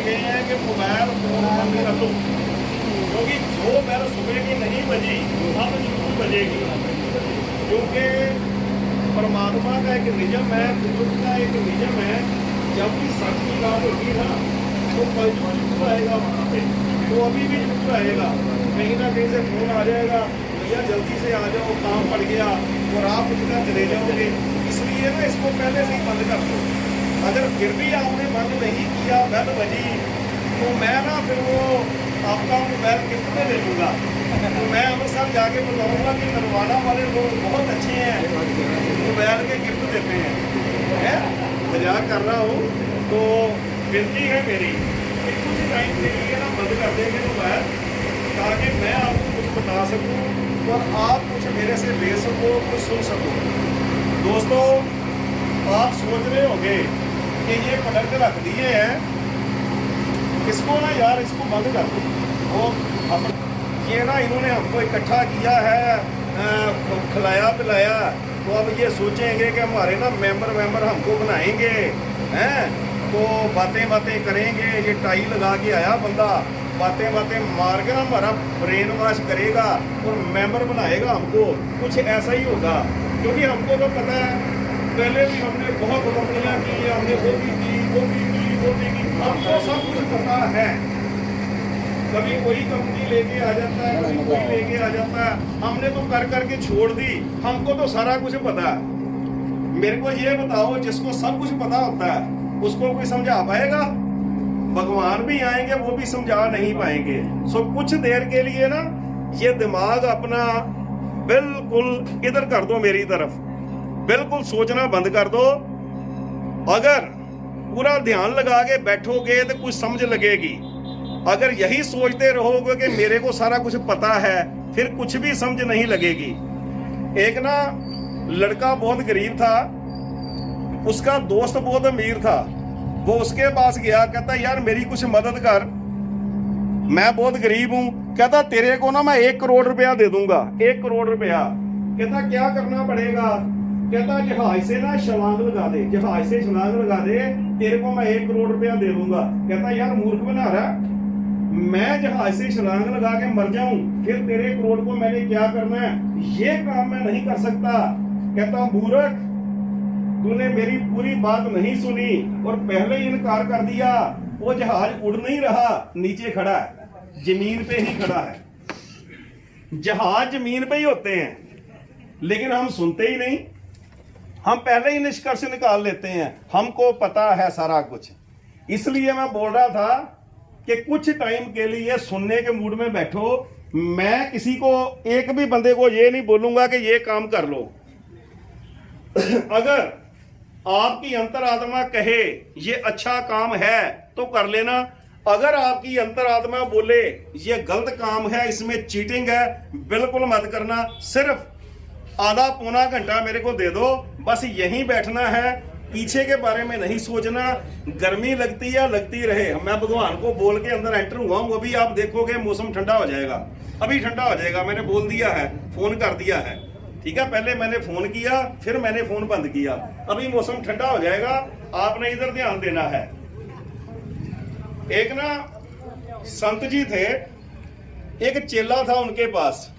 गए हैं कि मोबाइल फोन बंद कर लो, क्योंकि जो बेल सुबह की नहीं बजी अब जरूर बजेगी, क्योंकि परमात्मा का एक नियम है, बुजुर्ग का एक नियम है। जब भी सच की बात होगी ना तो कलयुग जरूर आएगा वहाँ पे, तो अभी भी जरूर आएगा। कहीं ना कहीं से फोन आ जाएगा, भैया जल्दी से आ जाओ, काम पड़ गया, और आप उतना चले जाओगे। इसलिए ना इसको पहले से ही बंद कर दो। अगर फिर भी आपने बंद नहीं किया, बेल बजी, तो मैं ना फिर वो आपका मोबाइल गिफ्ट में दे दूँगा। तो मैं अमृतसर जाके बताऊँगा कि नरवाना वाले लोग बहुत अच्छे हैं, मोबाइल के गिफ्ट देते हैं। मजाक कर रहा हूँ। तो विनती है मेरी कि कुछ टाइम के लिए ना बंद कर देंगे मोबाइल, ताकि मैं आपको कुछ बता सकूँ और आप कुछ मेरे से ले सको, कुछ सुन सको। दोस्तों, आप सोच रहे होंगे कि ये प्रोडक्ट रख दिए हैं, इसको ना यार इसको बंद कर दो। वो हम ये ना इन्होंने हमको इकट्ठा किया है, खिलाया पिलाया, तो अब ये सोचेंगे कि हमारे ना मेंबर हमको बनाएंगे हैं, तो बातें करेंगे। ये टाई लगा के आया बंदा, बातें मार के ना हमारा ब्रेन वॉश करेगा और मेंबर बनाएगा हमको। कुछ ऐसा ही होगा, क्योंकि हमको तो पता है, पहले भी हमने बहुत कंपनियाँ की, हमने वो भी की, हमको सब कुछ पता है। कभी कोई कंपनी लेके आ जाता है, कभी कोई लेके आ जाता है, हमने तो कर करके छोड़ दी। हमको तो सारा कुछ पता है। मेरे को ये बताओ, जिसको सब कुछ पता होता है उसको कोई समझा पाएगा? भगवान भी आएंगे, वो भी समझा नहीं पाएंगे। सो कुछ देर के लिए ना ये दिमाग अपना बिल्कुल इधर कर दो, मेरी तरफ बिल्कुल सोचना बंद कर दो। अगर पूरा ध्यान लगा के बैठोगे तो कुछ समझ लगेगी। अगर यही सोचते रहोगे कि मेरे को सारा कुछ पता है, फिर कुछ भी समझ नहीं लगेगी। एक ना लड़का बहुत गरीब था, उसका दोस्त बहुत अमीर था। वो उसके पास गया, कहता यार मेरी कुछ मदद कर, मैं बहुत गरीब हूं। कहता तेरे को ना मैं 1 करोड़ रुपया दे दूंगा, 1 करोड़ रुपया। कहता क्या करना पड़ेगा? कहता जहाज से ना छलांग लगा दे, जहाज से छलांग लगा दे, तेरे को मैं 1 करोड़ रुपया दे दूंगा। कहता यार मूर्ख बना रहा, मैं जहाज से छलांग लगा के मर जाऊं, फिर तेरे करोड़ को मैंने क्या करना है? ये काम मैं नहीं कर सकता। कहता मूर्ख, तूने मेरी पूरी बात नहीं सुनी और पहले ही इनकार कर दिया। वो जहाज उड़ नहीं रहा, नीचे खड़ा है, जमीन पे ही खड़ा है। जहाज जमीन पे ही होते हैं, लेकिन हम सुनते ही नहीं। हम पहले ही निष्कर्ष निकाल लेते हैं, हमको पता है सारा कुछ। इसलिए मैं बोल रहा था कि कुछ टाइम के लिए सुनने के मूड में बैठो। मैं किसी को, एक भी बंदे को ये नहीं बोलूंगा कि ये काम कर लो। अगर आपकी अंतरात्मा कहे ये अच्छा काम है तो कर लेना। अगर आपकी अंतरात्मा बोले ये गलत काम है, इसमें चीटिंग है, बिल्कुल मत करना। सिर्फ आधा पौना घंटा मेरे को दे दो, बस यहीं बैठना है, पीछे के बारे में नहीं सोचना। गर्मी लगती है, लगती रहे, मैं भगवान को बोल के अंदर एंटर हुआ हूं। अभी आप देखोगे मौसम ठंडा हो जाएगा, अभी ठंडा हो जाएगा। मैंने बोल दिया है, फोन कर दिया है, ठीक है। पहले मैंने फोन किया, फिर मैंने फोन बंद किया। अभी मौसम ठंडा हो जाएगा, आपने इधर ध्यान देना है। एक ना संत जी थे, एक चेला था उनके पास,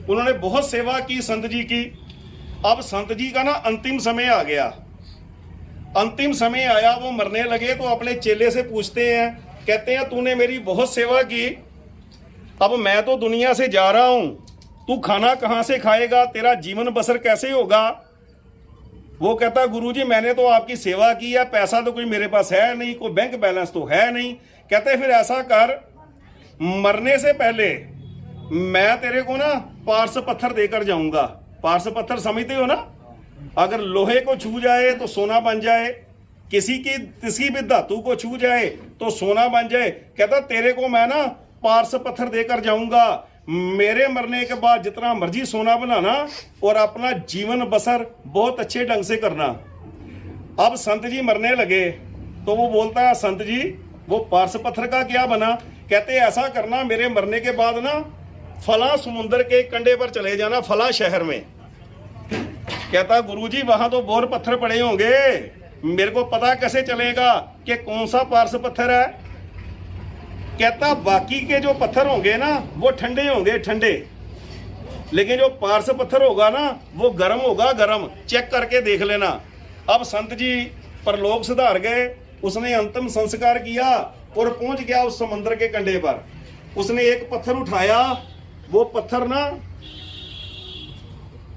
उन्होंने बहुत सेवा की संत जी की। अब संत जी का ना अंतिम समय आ गया, अंतिम समय आया, वो मरने लगे तो अपने चेले से पूछते हैं, कहते हैं तूने मेरी बहुत सेवा की, अब मैं तो दुनिया से जा रहा हूं, तू खाना कहां से खाएगा, तेरा जीवन बसर कैसे होगा? वो कहता गुरुजी मैंने तो आपकी सेवा की है, पैसा तो कोई मेरे पास है नहीं, कोई बैंक बैलेंस तो है नहीं। कहते फिर ऐसा कर, मरने से पहले मैं तेरे को ना पारस पत्थर देकर जाऊंगा। पारस पत्थर समझते हो ना? अगर लोहे को छू जाए तो सोना बन जाए, किसी भी धातु को छू जाए तो सोना बन जाए। कहता तेरे को मैं ना पारस पत्थर देकर जाऊंगा, मेरे मरने के बाद जितना मर्जी सोना बनाना और अपना जीवन बसर बहुत अच्छे ढंग से करना। अब संत जी मरने लगे तो वो बोलता है संत जी वो पारस पत्थर का क्या बना? कहते ऐसा करना, मेरे मरने के बाद ना फला समुद्र के कंढे पर चले जाना, फला शहर में। कहता गुरुजी वहां तो बोर पत्थर पड़े होंगे, मेरे को पता कैसे चलेगा कि कौन सा पारस पत्थर है? कहता बाकी के जो पत्थर होंगे ना वो ठंडे होंगे ठंडे, लेकिन जो पारस पत्थर होगा ना वो गर्म होगा गर्म, चेक करके देख लेना। अब संत जी परलोक सुधार गए, उसने अंतिम संस्कार किया और पहुंच गया उस समंदर के कंढे पर। उसने एक पत्थर उठाया, वो पत्थर ना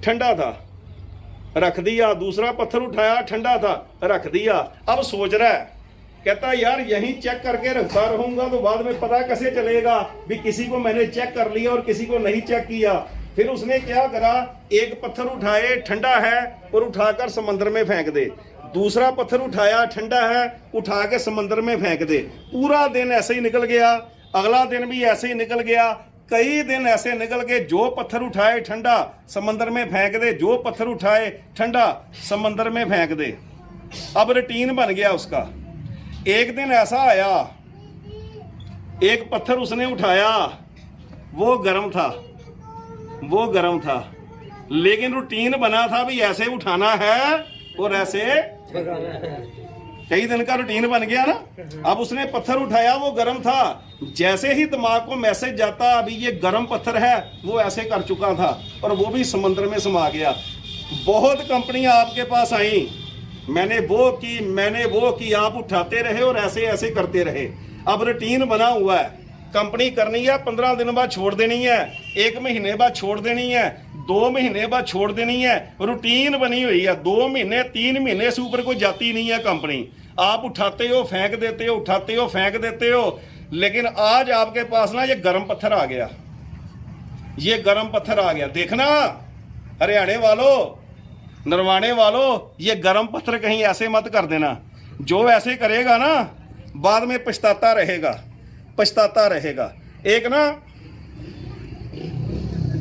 ठंडा था, रख दिया। दूसरा पत्थर उठाया, ठंडा था, रख दिया। अब सोच रहा है, कहता यार यहीं चेक करके रखता रहूंगा तो बाद में पता कैसे चलेगा भी किसी को मैंने चेक कर लिया और किसी को नहीं चेक किया। फिर उसने क्या करा, एक पत्थर उठाए, ठंडा है, और उठाकर समंदर में फेंक दे। दूसरा पत्थर उठाया, ठंडा है, उठा के समंदर में फेंक दे। पूरा दिन ऐसे ही निकल गया, अगला दिन भी ऐसे ही निकल गया, कई दिन ऐसे निकल गए। जो पत्थर उठाए ठंडा समंदर में फेंक दे, जो पत्थर उठाए ठंडा समंदर में फेंक दे। अब रूटीन बन गया उसका। एक दिन ऐसा आया, एक पत्थर उसने उठाया, वो गर्म था, वो गर्म था, लेकिन रूटीन बना था भी ऐसे उठाना है और ऐसे, कई दिन का रूटीन बन गया ना। अब उसने पत्थर उठाया, वो गर्म था, जैसे ही दिमाग को मैसेज जाता अभी ये गर्म पत्थर है, वो ऐसे कर चुका था और वो भी समुद्र में समा गया। बहुत कंपनियां आपके पास आई, मैंने वो की, मैंने वो की, आप उठाते रहे और ऐसे ऐसे करते रहे। अब रूटीन बना हुआ है, कंपनी करनी है, 15 दिन बाद छोड़ देनी है, 1 महीने बाद छोड़ देनी है, 2 महीने बाद छोड़ देनी है। रूटीन बनी हुई है, 2 महीने 3 महीने से ऊपर कोई जाती नहीं है कंपनी। आप उठाते हो फेंक देते हो, उठाते हो फेंक देते हो। लेकिन आज आपके पास ना ये गर्म पत्थर आ गया, ये गर्म पत्थर आ गया। देखना हरियाणे वालों, नरवाणे वालों, ये गर्म पत्थर कहीं ऐसे मत कर देना। जो ऐसे करेगा ना बाद में पछताता रहेगा, पछताता रहेगा। एक ना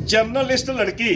जर्नलिस्ट लड़की